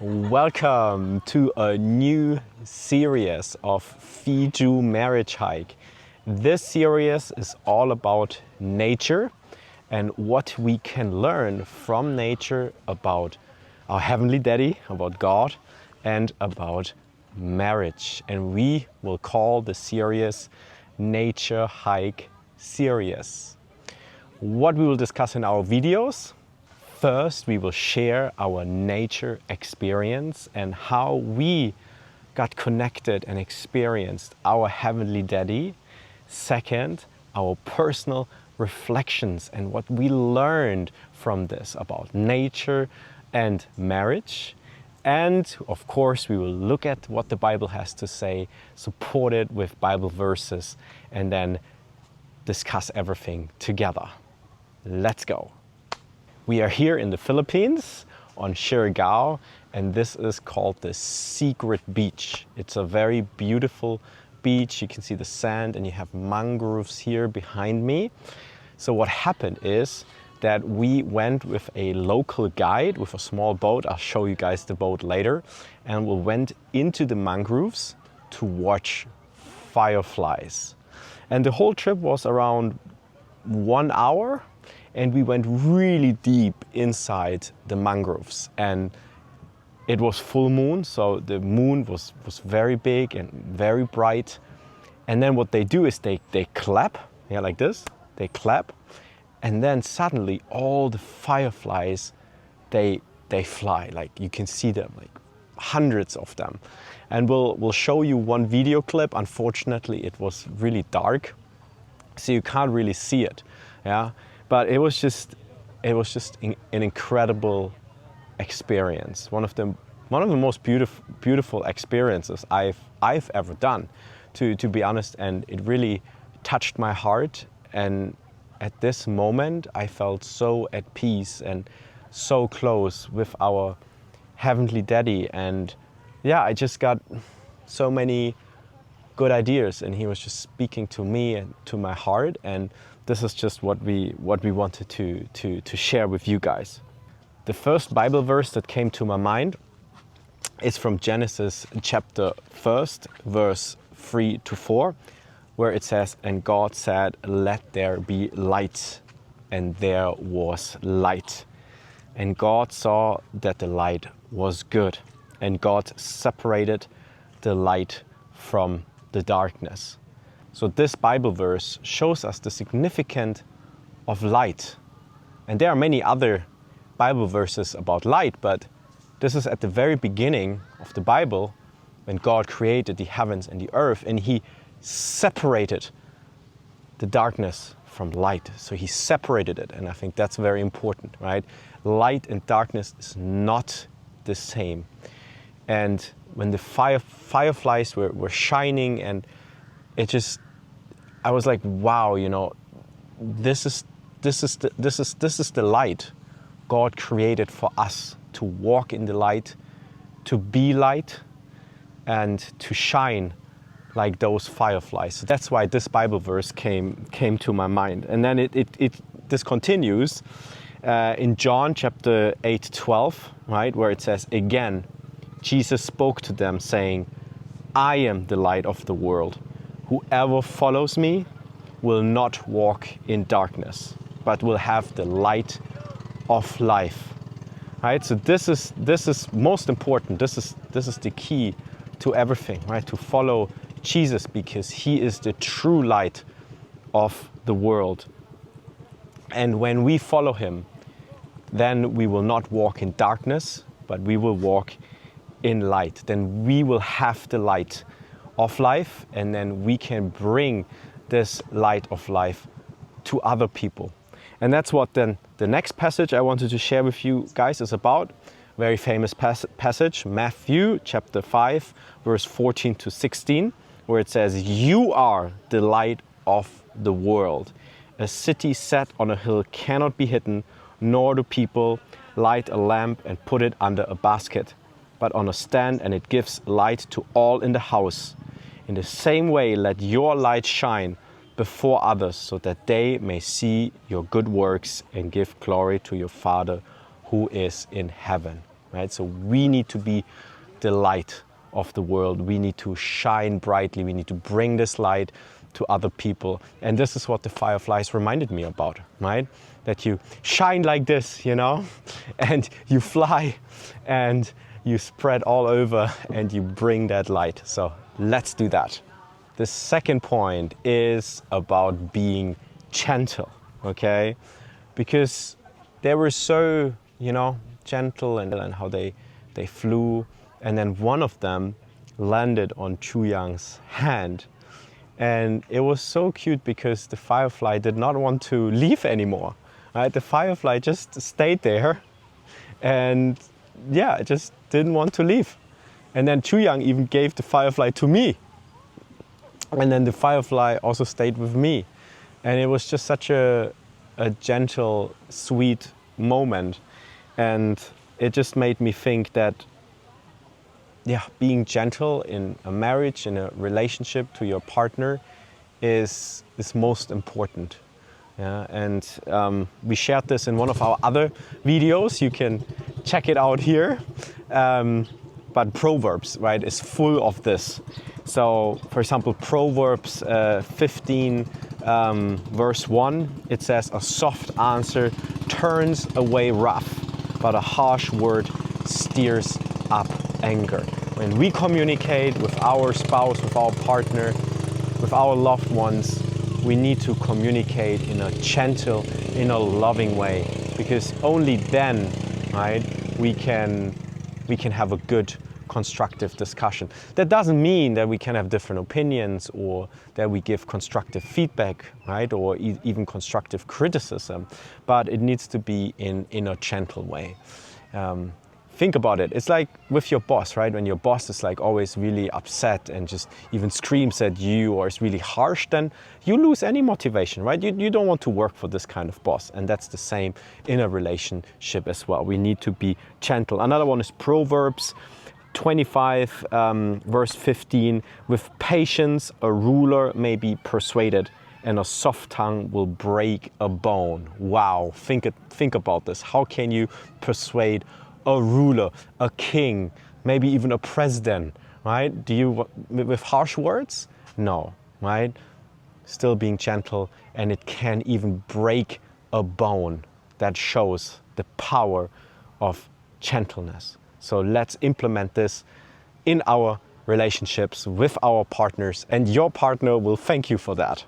Welcome to a new series of Fiju Marriage Hike. This series is all about nature and what we can learn from nature about our Heavenly Daddy, about God, and about marriage. And we will call the series Nature Hike Series. What we will discuss in our videos: first, we will share our nature experience and how we got connected and experienced our Heavenly Daddy. Second, our personal reflections and what we learned from this about nature and marriage. And of course, we will look at what the Bible has to say, support it with Bible verses, and then discuss everything together. Let's go. We are here in the Philippines on Siargao, and this is called the Secret Beach. It's a very beautiful beach. You can see the sand and you have mangroves here behind me. So what happened is that we went with a local guide with a small boat. I'll show you guys the boat later. And we went into the mangroves to watch fireflies. And the whole trip was around 1 hour. And we went really deep inside the mangroves, and it was full moon, so the moon was very big and very bright. And then what they do is they clap, yeah, like this, they clap, and then suddenly all the fireflies, they fly, like you can see them, like hundreds of them. And we'll show you one video clip. Unfortunately, it was really dark, so you can't really see it, yeah. But it was just an incredible experience. One of the most beautiful experiences I've ever done, to be honest. And it really touched my heart. And at this moment, I felt so at peace and so close with our Heavenly Daddy. And yeah, I just got so many good ideas, and he was just speaking to me and to my heart. And this is just what we wanted to share with you guys. The first Bible verse that came to my mind is from Genesis chapter 1, verse 3-4, where it says, "And God said, let there be light, and there was light. And God saw that the light was good, and God separated the light from the darkness." So this Bible verse shows us the significance of light. And there are many other Bible verses about light, but this is at the very beginning of the Bible, when God created the heavens and the earth, and he separated the darkness from light. So he separated it, and I think that's very important, right? Light and darkness is not the same. And when the fireflies were shining, and I was like, wow, you know, this is the light God created for us, to walk in the light, to be light, and to shine like those fireflies. So that's why this Bible verse came to my mind. And then this continues in John chapter 8:12, right, where it says, "Again, Jesus spoke to them, saying, I am the light of the world. Whoever follows me will not walk in darkness, but will have the light of life." Right? So this is most important. This is the key to everything, right? To follow Jesus, because he is the true light of the world. And when we follow him, then we will not walk in darkness, but we will walk in light. Then we will have the light of life, and then we can bring this light of life to other people. And that's what then the next passage I wanted to share with you guys is about. Very famous passage, Matthew chapter 5, verse 14-16, where it says, "You are the light of the world. A city set on a hill cannot be hidden, nor do people light a lamp and put it under a basket, but on a stand, and it gives light to all in the house. In the same way, let your light shine before others, so that they may see your good works and give glory to your Father who is in heaven." right? So we need to be the light of the world. We need to shine brightly. We need to bring this light to other people. And this is what the fireflies reminded me about, right? That you shine like this, you know, and you fly and you spread all over and you bring that light. So let's do that. The second point is about being gentle, okay? Because they were so, you know, gentle and how they flew. And then one of them landed on Chu Yang's hand. And it was so cute because the firefly did not want to leave anymore, right? The firefly just stayed there and yeah, it just didn't want to leave. And then Chu Yang even gave the firefly to me. And then the firefly also stayed with me. And it was just such a gentle, sweet moment. And it just made me think that, yeah, being gentle in a marriage, in a relationship to your partner is most important. Yeah, and we shared this in one of our other videos. You can check it out here. But Proverbs, right, is full of this. So, for example, Proverbs 15, verse 1, it says, "A soft answer turns away wrath, but a harsh word stirs up anger." When we communicate with our spouse, with our partner, with our loved ones, we need to communicate in a gentle, in a loving way, because only then, right, we can have a good, constructive discussion. That doesn't mean that we can have different opinions or that we give constructive feedback, right, or even constructive criticism, but it needs to be in a gentle way. Think about it. It's like with your boss, right? When your boss is like always really upset and just even screams at you or is really harsh, then you lose any motivation, right? You don't want to work for this kind of boss. And that's the same in a relationship as well. We need to be gentle. Another one is Proverbs 25, verse 15. "With patience, a ruler may be persuaded, and a soft tongue will break a bone." Wow, think about this. How can you persuade a ruler, a king, maybe even a president, right? Do you with harsh words? No, right? Still being gentle, and it can even break a bone. That shows the power of gentleness. So let's implement this in our relationships with our partners, and your partner will thank you for that.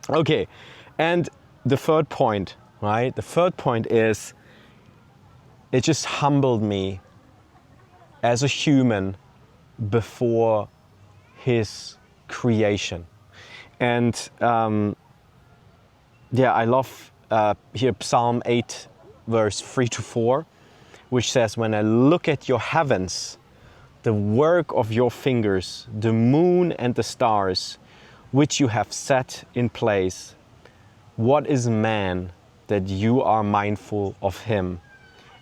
Okay, and the third point, right? The third point is, it just humbled me as a human before his creation. And I love here Psalm 8, verse 3-4, which says, "When I look at your heavens, the work of your fingers, the moon and the stars, which you have set in place, what is man that you are mindful of him,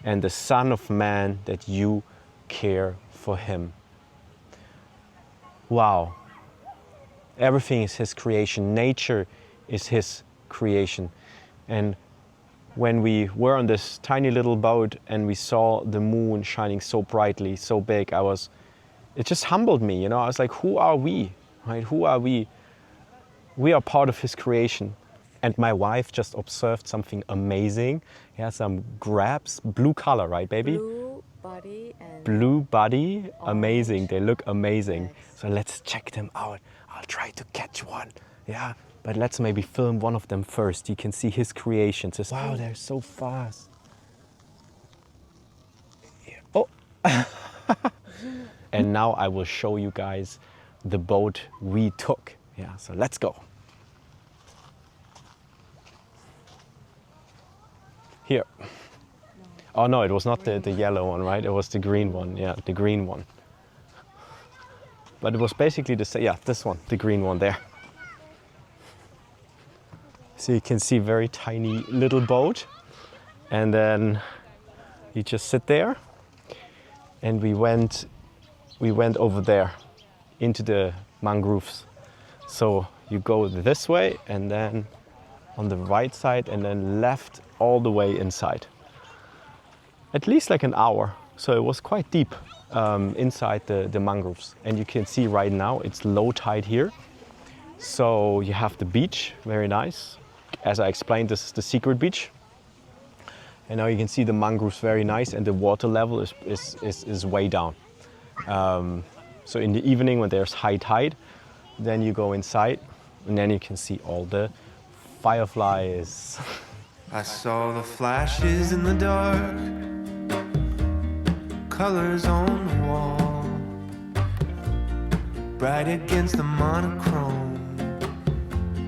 and the Son of Man that you care for him?" Wow. Everything is his creation. Nature is his creation. And when we were on this tiny little boat and we saw the moon shining so brightly, so big, it just humbled me, you know. I was like, who are we, right? Who are we? We are part of his creation. And my wife just observed something amazing. Yeah, some grabs, blue color, right, baby? Blue body and blue body, amazing. They look amazing. Yes. So let's check them out. I'll try to catch one. Yeah, but let's maybe film one of them first. You can see his creations. Just, wow, they're so fast. Yeah. Oh. And now I will show you guys the boat we took. Yeah, so let's go. Here. Oh no, it was not the yellow one, right? It was the green one. Yeah, the green one. But it was basically the same. Yeah, this one, the green one there. So you can see very tiny little boat. And then you just sit there. And we went over there into the mangroves. So you go this way and then on the right side and then left all the way inside. At least like an hour. So it was quite deep inside the mangroves. And you can see right now it's low tide here. So you have the beach, very nice. As I explained, this is the secret beach. And now you can see the mangroves very nice, and the water level is way down. So in the evening when there's high tide, then you go inside and then you can see all the fireflies. I saw the flashes in the dark, colors on the wall, bright against the monochrome,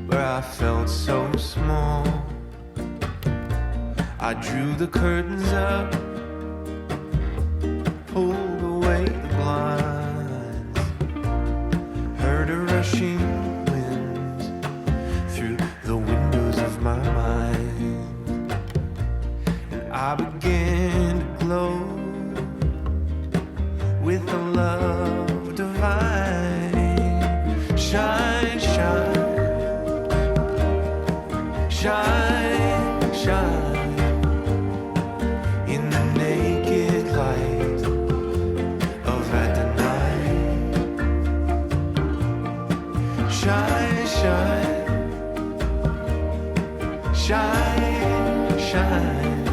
where I felt so small. I drew the curtains up, pulled away the blinds, heard a rushing wind through the windows of my mind, and I began to glow with a love divine. Shine, shine, shine, shine in the naked light of Adonai. Shine, shine, shine, shine.